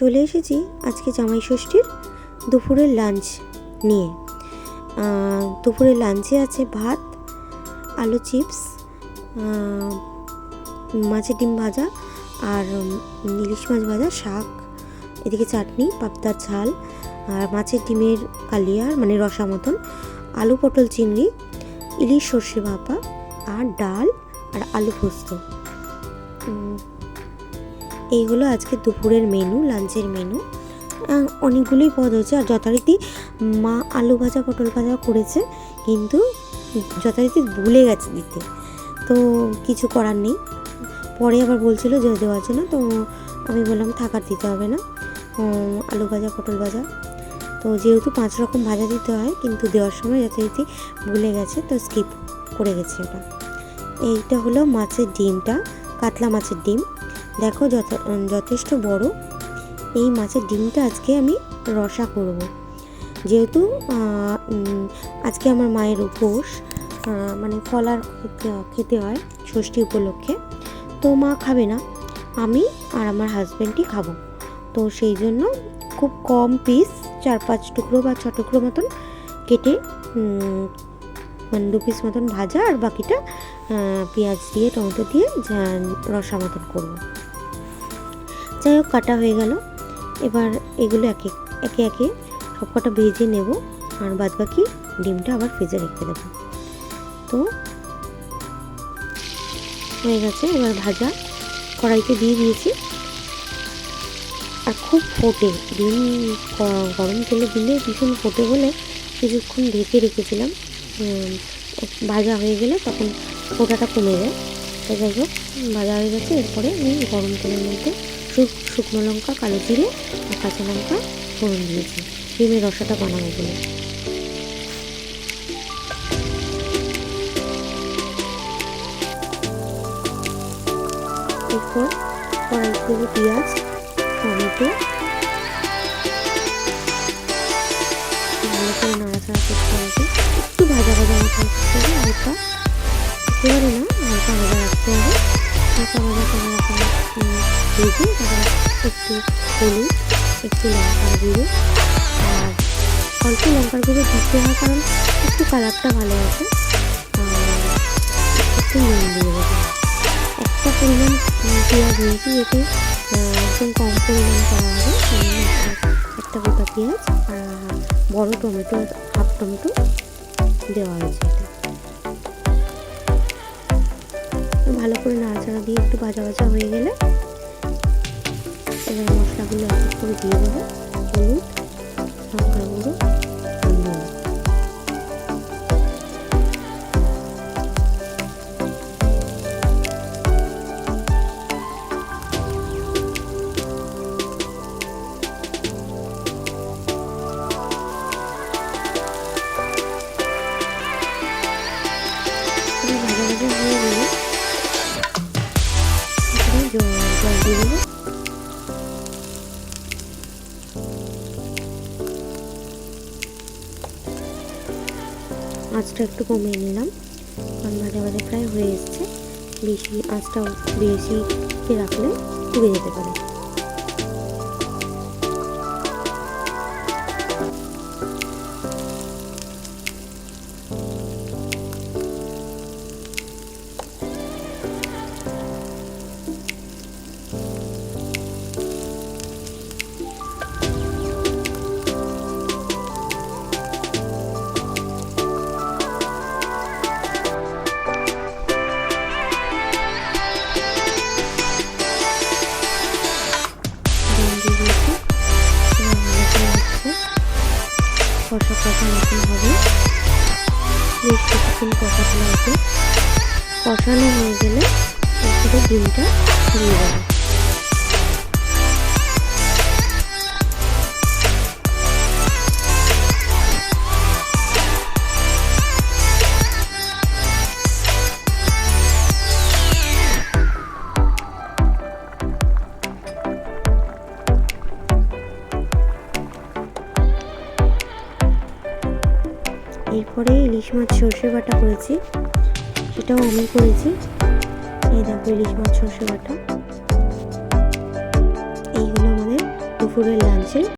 চলে এসেছি আজকে জামাই ষষ্ঠীর দুপুরের লাঞ্চ নিয়ে। দুপুরের লাঞ্চে আছে ভাত, আলু চিপস, মাছের ডিম ভাজা আর ইলিশ মাছ ভাজা, শাক, এদিকে চাটনি, পাবদার ঝাল আর মাছের ডিমের কালিয়া মানে রসা মতন, আলু পটল চিংড়ি, ইলিশ সর্ষে ভাপা আর ডাল আর আলু পোস্ত। এইগুলো আজকে দুপুরের মেনু, লাঞ্চের মেনু। অনেকগুলোই পদ হয়েছে আর যথারীতি মা আলু ভাজা পটল ভাজা করেছে, কিন্তু যথারীতি ভুলে গেছে দিতে, তো কিছু করার নেই। পরে আবার বলছিল যে দেওয়ার জন্য, তো আমি বললাম থাকার দিতে হবে না, আলু ভাজা পটল ভাজা। তো যেহেতু 5 রকম ভাজা দিতে হয়, কিন্তু দেওয়ার সময় যথারীতি ভুলে গেছে, তো স্কিপ করে গেছে ওটা। এইটা হলো মাছের ডিমটা, কাতলা মাছের ডিম। দেখো যথেষ্ট বড়। এই মাছের ডিমটা আজকে আমি রসা করব, যেহেতু আজকে আমার মায়ের উপোস, মানে ফলার খেতে হয় ষষ্ঠী উপলক্ষে। তো মা খাবে না, আমি আর আমার হাজব্যান্ডই খাবো। তো সেই জন্য খুব কম পিস, 4-5 টুকরো বা 6 টুকরো মতন কেটে, মানে 2 পিস মতন ভাজা আর বাকিটা পেঁয়াজ দিয়ে টমেটো দিয়ে রসা মতন করবো। যাই হোক, কাটা হয়ে গেল। এবার এগুলো একে একে সব কটা ভেজে নেব আর বাদ বাকি ডিমটা আবার ভেজে রেখে দেবো। তো হয়ে গেছে। এবার ভাজা কড়াইতে দিয়ে দিয়েছি। আর খুব ফোটে ডিম, গরম তেলে দিলে ভীষণ ফোটে বলে কিছুক্ষণ ঢেকে রেখেছিলাম। ভাজা হয়ে গেলে তখন ফোটাটা কমে যায়। তো যাই হোক, ভাজা হয়ে গেছে। এরপরে আমি গরম তেলের মধ্যে শুকনো লঙ্কা, কালো জিরে আর কাঁচা লঙ্কা ফোড়ন দিয়েছি ডিমের রসাটা বানাবো বলে। এরপর কড়াই দেবো পেঁয়াজ, টমেটো, ভালো করে নাড়াচাড়া করতে হবে। একটু ভাজা ভাজা মতো করতে হবে, হালকা, একেবারে না, হালকা ভাজা রাখতে হবে। হালকা ভাজা ভেজে তারপরে একটু হলুদ, একটু লঙ্কার গুঁড়ো, আর অল্প লঙ্কার গুঁড়ো দিতে হয় কারণ একটু কালারটা ভালো আছে। একটু নুন দিয়ে দেবো। একটা পরিমাণ পেঁয়াজ নিয়েছি, এতে একদম কম পরিমাণ করা হবে। একটা গোটা পেঁয়াজ আর বড় টমেটো, হাফ টমেটো দেওয়া হয়েছে। এটা ভালো করে নাড়াচাড়া দিয়ে একটু ভাজা ভাজা হয়ে গেলে এবার মশলাগুলো এক এক করে দিয়ে দেবো। হলুদ, লঙ্কার গুঁড়ো আর নুন। ভাজা ভাজা হয়ে গেলে জল দিয়ে দেবো। আঁচটা একটু কমিয়ে নিলাম কারণ ভাজা ভাজা প্রায় হয়ে এসছে। বেশি আঁচটা বেশি রাখলে পুড়ে যেতে পারে। কষা কষা মতন হবে, বেশ কিছুক্ষণ কষাতে লাগবে। কষানো হয়ে গেলে তারপরে ডিমটা দিয়ে দেবো। এরপরে ইলিশ মাছ সর্ষে বাটা করেছি, সেটাও আমি করেছি। এই দেখো ইলিশ মাছ সর্ষে বাটা। এইগুলো আমাদের দুপুরের লাঞ্চের